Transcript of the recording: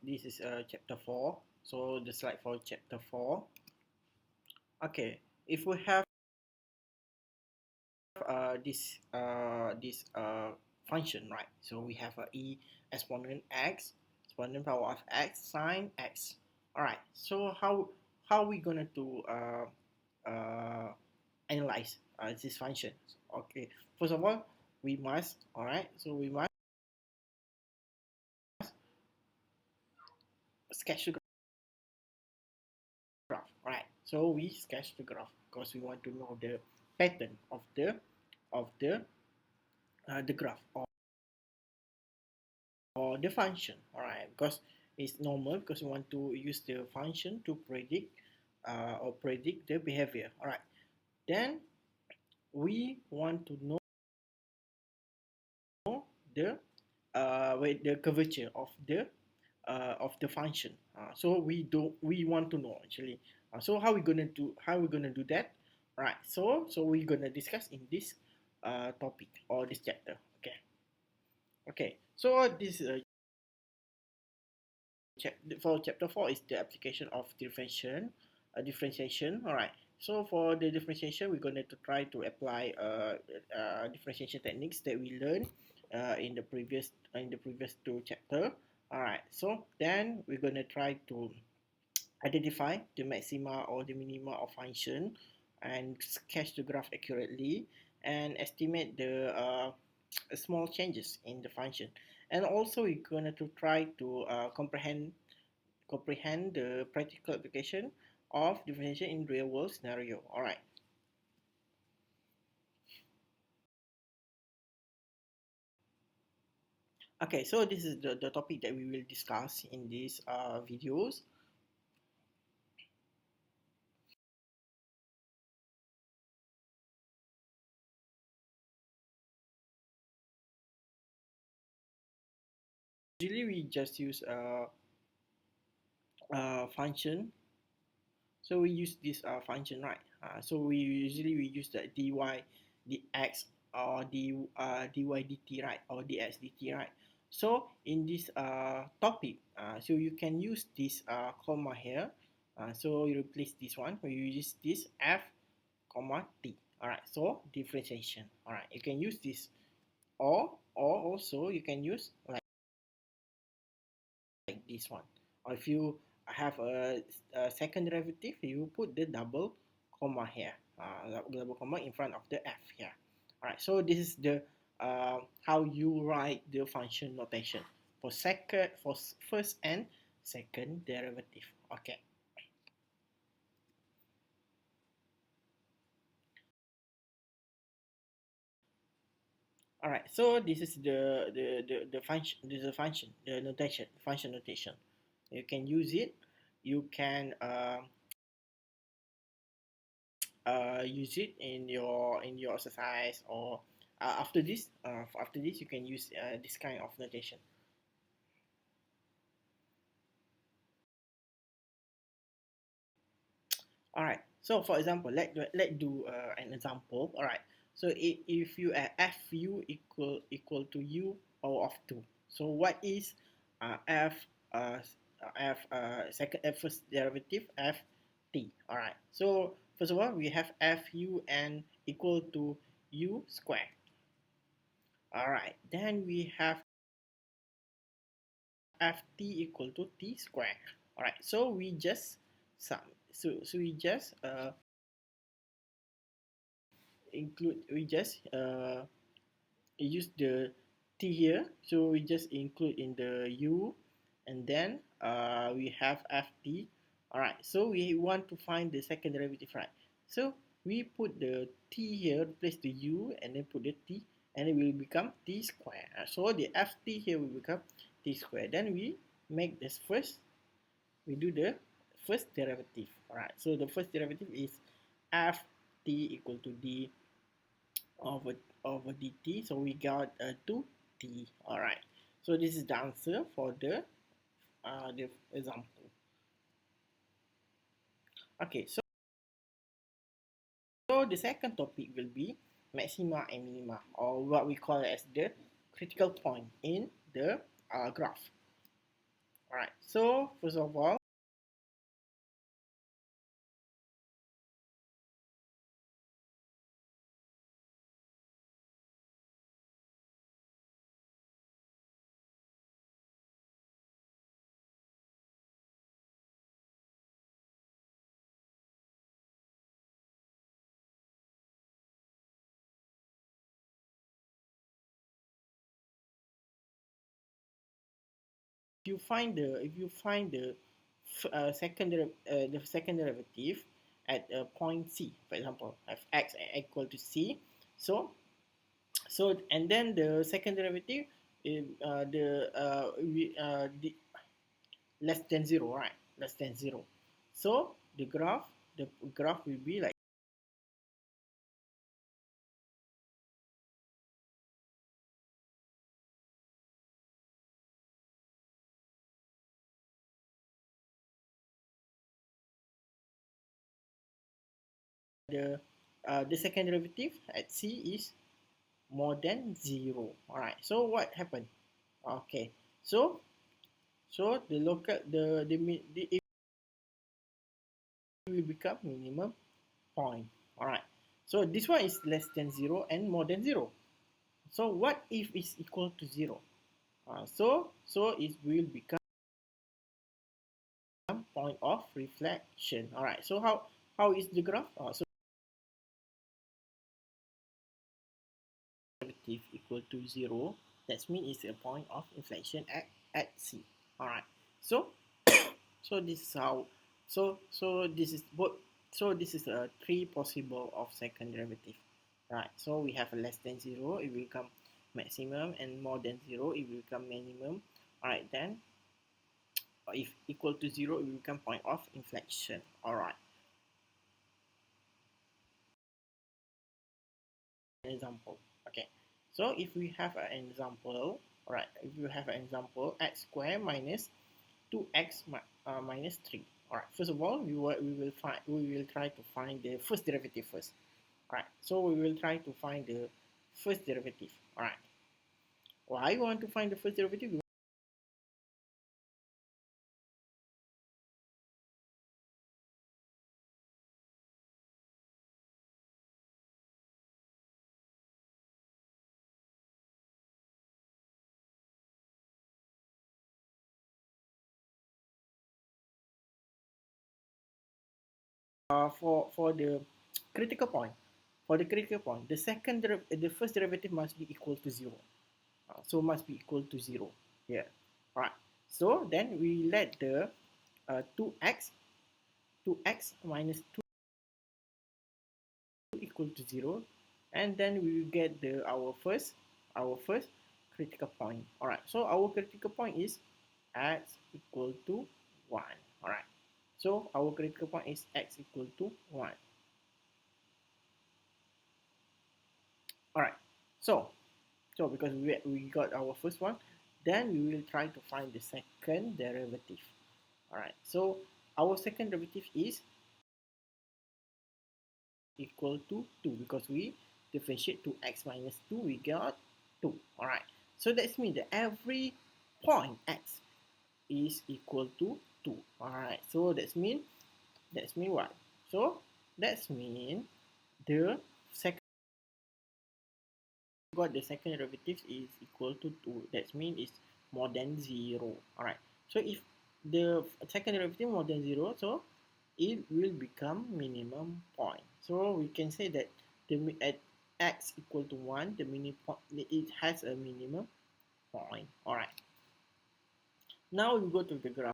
This is chapter 4. So the slide for chapter 4. Okay, if we have this function, right? So we have a e exponent x, exponent power of x, sine x. All right. So how we gonna to analyze this function? Okay. First of all, we must, all right. So we must sketch the graph. All right. So we sketch the graph because we want to know the pattern of the graph or the function. All right, because it's normal because we want to use the function to predict the behavior. All right, then we want to know the the curvature of the function. So we want to know actually. So how we gonna do that? Right. So we're gonna discuss in this topic or this chapter. Okay. Okay. So this for chapter 4 is the application of differentiation. All right, so for the differentiation we're going to try to apply differentiation techniques that we learned in the previous two chapter. All right, so then we're going to try to identify the maxima or the minima of function and sketch the graph accurately and estimate the small changes in the function, and also we're going to try to comprehend the practical application of differentiation in real world scenario. All right. Okay, so this is the topic that we will discuss in these videos. Usually we just use a function. So we use this function, right? So we use the dy dx or dy dt, right? Or dx dt, right? So in this topic, so you can use this comma here. So you replace this one. We use this f comma t. All right. So differentiation. All right. You can use this, or also you can use like this one. Or if you have a second derivative, you put the double comma here, double comma in front of the f here. All right, so this is the how you write the function notation for first and second derivative. Okay. All right, so this is the function. This is a function, the notation, function notation. You can use it. You can use it in your exercise, or after this you can use this kind of notation. All right, so for example, let do an example. All right, so if you fu equal to u power of 2, so what is f uh, second first derivative f t? All right, so first of all we have fu n equal to u square. All right, then we have ft equal to t square. All right, so we just sum. So we just include. We just use the t here. So we just include in the u, and then we have ft. All right, so we want to find the second derivative, right? So we put the t here, replace the u, and then put the t, and it will become t square. So the ft here will become t square. Then we make this first. We do the first derivative. All right. So the first derivative is ft equal to d over dt. So we got 2t. All right. So this is the answer for the example. Okay. So the second topic will be maxima and minima, or what we call as the critical point in the graph. So first of all, if you find the second derivative at a point C, for example, have x equal to C, so and then the second derivative is the less than zero, right? Less than zero. So the graph will be like the second derivative at C is more than zero. All right. So what happened? Okay. So the local the it will become minimum point. All right. So this one is less than zero and more than zero. So what if it's equal to zero? So it will become point of reflection. All right. So how is the graph? So derivative equal to zero. That means it's a point of inflection at C. All right. So so this is how. So this is both. So this is three possible of second derivative. Right. So we have a less than zero. It will become maximum, and more than zero, it will become minimum. All right. Then if equal to zero, it will become point of inflection. All right. Example. Okay. So if we have an example, all right. If you have an example, x squared minus 2x minus 3. All right. First of all, we will try to find the first derivative first. All right. So we will try to find the first derivative. All right. Why you want to find the first derivative? For the critical point. For the critical point, the first derivative must be equal to zero. So must be equal to zero here. All right. So then we let the 2x minus 2 equal to 0, and then we will get our first critical point. All right. So our critical point is x equal to 1. All right. So our critical point is x equal to 1. All right. So because we got our first one, then we will try to find the second derivative. All right. So our second derivative is equal to 2, because we differentiate 2x minus 2, we got 2. All right. So that means that every point x is equal to 2. All right. So that's mean what? So that's mean the second got the second derivative is equal to 2. That means it's more than 0. All right. So if the second derivative more than 0, so it will become minimum point. So we can say that at x equal to 1, it has a minimum point. All right. Now we go to the graph.